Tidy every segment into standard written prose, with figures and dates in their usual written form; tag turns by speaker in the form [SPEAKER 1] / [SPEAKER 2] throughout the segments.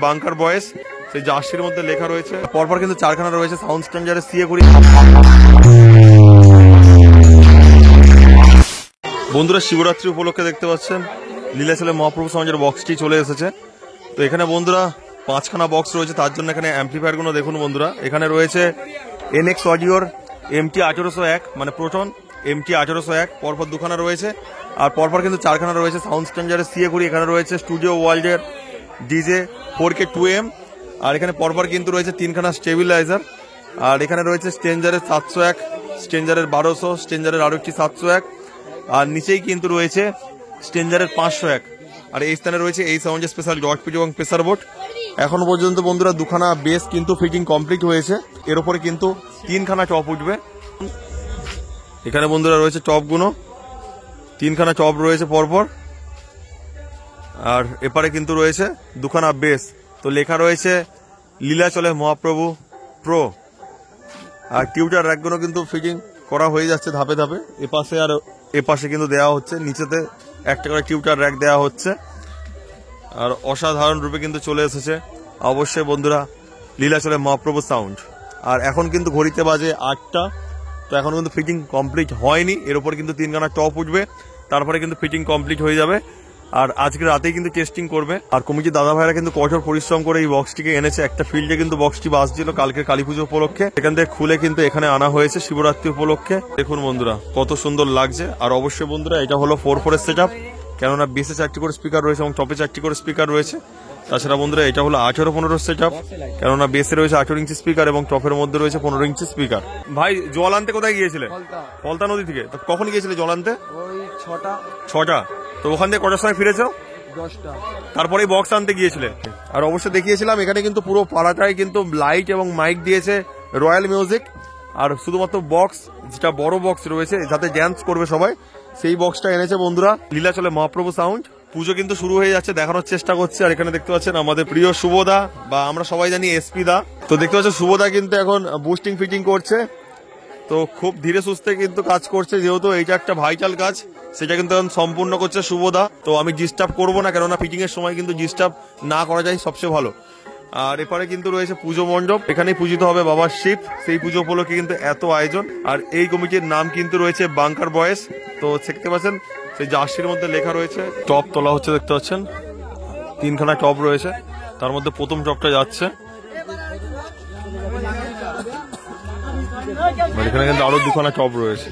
[SPEAKER 1] Bunker বয়েস, সেই জার্সির মধ্যে লেখা রয়েছে। পরপর কিন্তু চারখানা রয়েছে সাউন্ড স্ট্যান্ডার্ডের সিএ কুড়ি। বন্ধুরা শিবরাত্রি উপলক্ষে দেখতে পাচ্ছেন লীলাচলে মহাপ্রভু সাউন্ডের বক্সটি চলে এসেছে। তো এখানে বন্ধুরা 5খানা বক্স রয়েছে, তার জন্য এখানে অ্যাম্পলিফায়ার গুলো দেখুন বন্ধুরা। এখানে রয়েছে এনএক্স অডিওর MT 1801 মানে প্রোটন MT 1801, পরপর 2খানা রয়েছে। আর পরপর কিন্তু 4খানা রয়েছে সাউন্ড স্ট্যান্ডার্ডের সিএ কুড়ি। এখানে রয়েছে স্টুডিও ওয়ার্ল্ডের ডিজে 4K 2M। আর এখানে পরপর কিন্তু রয়েছে 3খানা স্টেবিলাইজার। আর এখানে রয়েছে স্ট্রেঞ্জারের 701, স্ট্রেঞ্জারের 1200, স্ট্রেঞ্জারের আরো একটি 701। আর নিচেই কিন্তু রয়েছে স্ট্রেঞ্জারের 501। আর এই স্থানে রয়েছে এই সাউন্ডের স্পেশাল ডট পিচ এবং প্রেসার বোর্ড। এখন পর্যন্ত বন্ধুরা 2খানা বেস কিন্তু ফিটিং কমপ্লিট হয়েছে। এর উপরে কিন্তু 3খানা টপ উঠবে। এখানে বন্ধুরা রয়েছে টপগুলো, 3খানা টপ রয়েছে পরপর। আর এপারে কিন্তু রয়েছে 2খানা বেস। তো লেখা রয়েছে লীলাচলে মহাপ্রভু প্রো। আর টিউটার র্যাকগুলো কিন্তু ফিটিং করা হয়ে যাচ্ছে ধাপে ধাপে। এপাশে আর এপাশে কিন্তু দেওয়া হচ্ছে, নিচেতে একটা করে টিউটার র্যাক দেওয়া হচ্ছে। আর অসাধারণ রূপে কিন্তু চলে এসেছে অবশ্যই বন্ধুরা লীলাচলে মহাপ্রভু সাউন্ড। আর এখন কিন্তু ঘড়িতে বাজে 8টা। তো এখন কিন্তু ফিটিং কমপ্লিট হয়নি। এর উপর কিন্তু 3খানা টপ উঠবে, তারপরে কিন্তু ফিটিং কমপ্লিট হয়ে যাবে। আর আজকে রাতেই কিন্তু টেস্টিং করবে। আর কমিটির দাদা ভাইরা কিন্তু কঠোর পরিশ্রম করে এই বক্সটিকে এনেছে। একটা ফিল্ডে কিন্তু বক্সটি বাজছিল কালকে কালী পুজো উপলক্ষে, এখান থেকে খুলে কিন্তু এখানে আনা হয়েছে শিবরাত্রি উপলক্ষে। দেখুন বন্ধুরা কত সুন্দর লাগছে। আর অবশ্যই বন্ধুরা এটা হলো 4/4 সেট আপ, কেননা বেসে 4টি করে স্পিকার রয়েছে এবং টপে 4টি করে স্পিকার রয়েছে। তাছাড়া বন্ধুরা এটা হলো 18/15 সেট আপ, কেননা বেসে রয়েছে 18 ইঞ্চি স্পিকার এবং টপের মধ্যে রয়েছে 15 ইঞ্চি স্পিকার। ভাই জল আনতে কোথায় গিয়েছিলে? ফলতা নদী থেকে। তো কখন গিয়েছিলে জল আনতে?
[SPEAKER 2] ওই 6টা।
[SPEAKER 1] তো ওখান থেকে কটার সময় ফিরেছো?
[SPEAKER 2] 10টা।
[SPEAKER 1] তারপরে বক্স আনতে গিয়েছিলে। আর অবশ্যই দেখিয়েছিলাম এখানে কিন্তু পুরো পাড়াটায় কিন্তু লাইট এবং মাইক দিয়েছে রয়্যাল মিউজিক। আর শুধুমাত্র বক্স, যেটা বড় বক্স রয়েছে যাতে ড্যান্স করবে সবাই, সেই বক্সটা এনেছে বন্ধুরা লীলাচলে মহাপ্রভু সাউন্ড। পুজো কিন্তু শুরু হয়ে যাচ্ছে, দেখানোর চেষ্টা করছে। আর এখানে দেখতে পাচ্ছেন আমাদের প্রিয় শুভদা, বা আমরা সবাই জানি SP দা। তো দেখতে পাচ্ছেন শুভদা কিন্তু এখন বুস্টিং ফিটিং করছে। তো খুব ধীরে সুস্থে কিন্তু কাজ করছে, যেহেতু এইটা একটা ভাইটাল কাজ, সেটা কিন্তু এখন সম্পূর্ণ করছে শুভদা। তো আমি ডিস্টার্ব করবো না, কেননা ফিটিং এর সময় কিন্তু ডিস্টার্ব না করা যায় সবচেয়ে ভালো। আর এপারে কিন্তু রয়েছে পুজো মণ্ডপ, এখানেই পূজিত হবে বাবার শিব। সেই পুজো উপলক্ষে কিন্তু এত আয়োজন। আর এই কমিটির নাম কিন্তু রয়েছে বাংকার বয়েস। তো দেখতে পাচ্ছেন সেই জার্সির মধ্যে লেখা রয়েছে। টপ তোলা হচ্ছে, দেখতে পাচ্ছেন 3খানা টপ রয়েছে, তার মধ্যে প্রথম টপটা যাচ্ছে। এখানে কিন্তু আরো 2খানা টপ রয়েছে।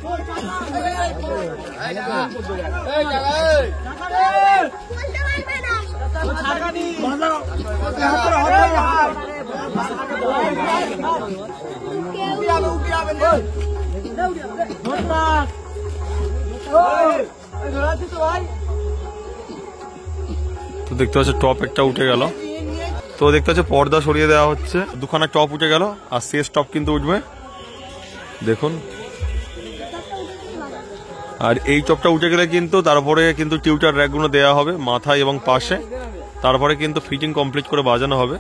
[SPEAKER 1] তো দেখতে পাচ্ছ টপ একটা উঠে গেল। তো দেখতে পাচ্ছ পর্দা সরিয়ে দেওয়া হচ্ছে, 2খানা টপ উঠে গেল। আর শেষ টপ কিন্তু উঠবে, দেখুন। আর এই টপটা উঠে গেলে কিন্তু তারপরে কিন্তু টিউটার র্যাকগুলো দেওয়া হবে মাথায় এবং পাশে, তারপরে কিন্তু ফিটিং কমপ্লিট করে বাজানো হবে।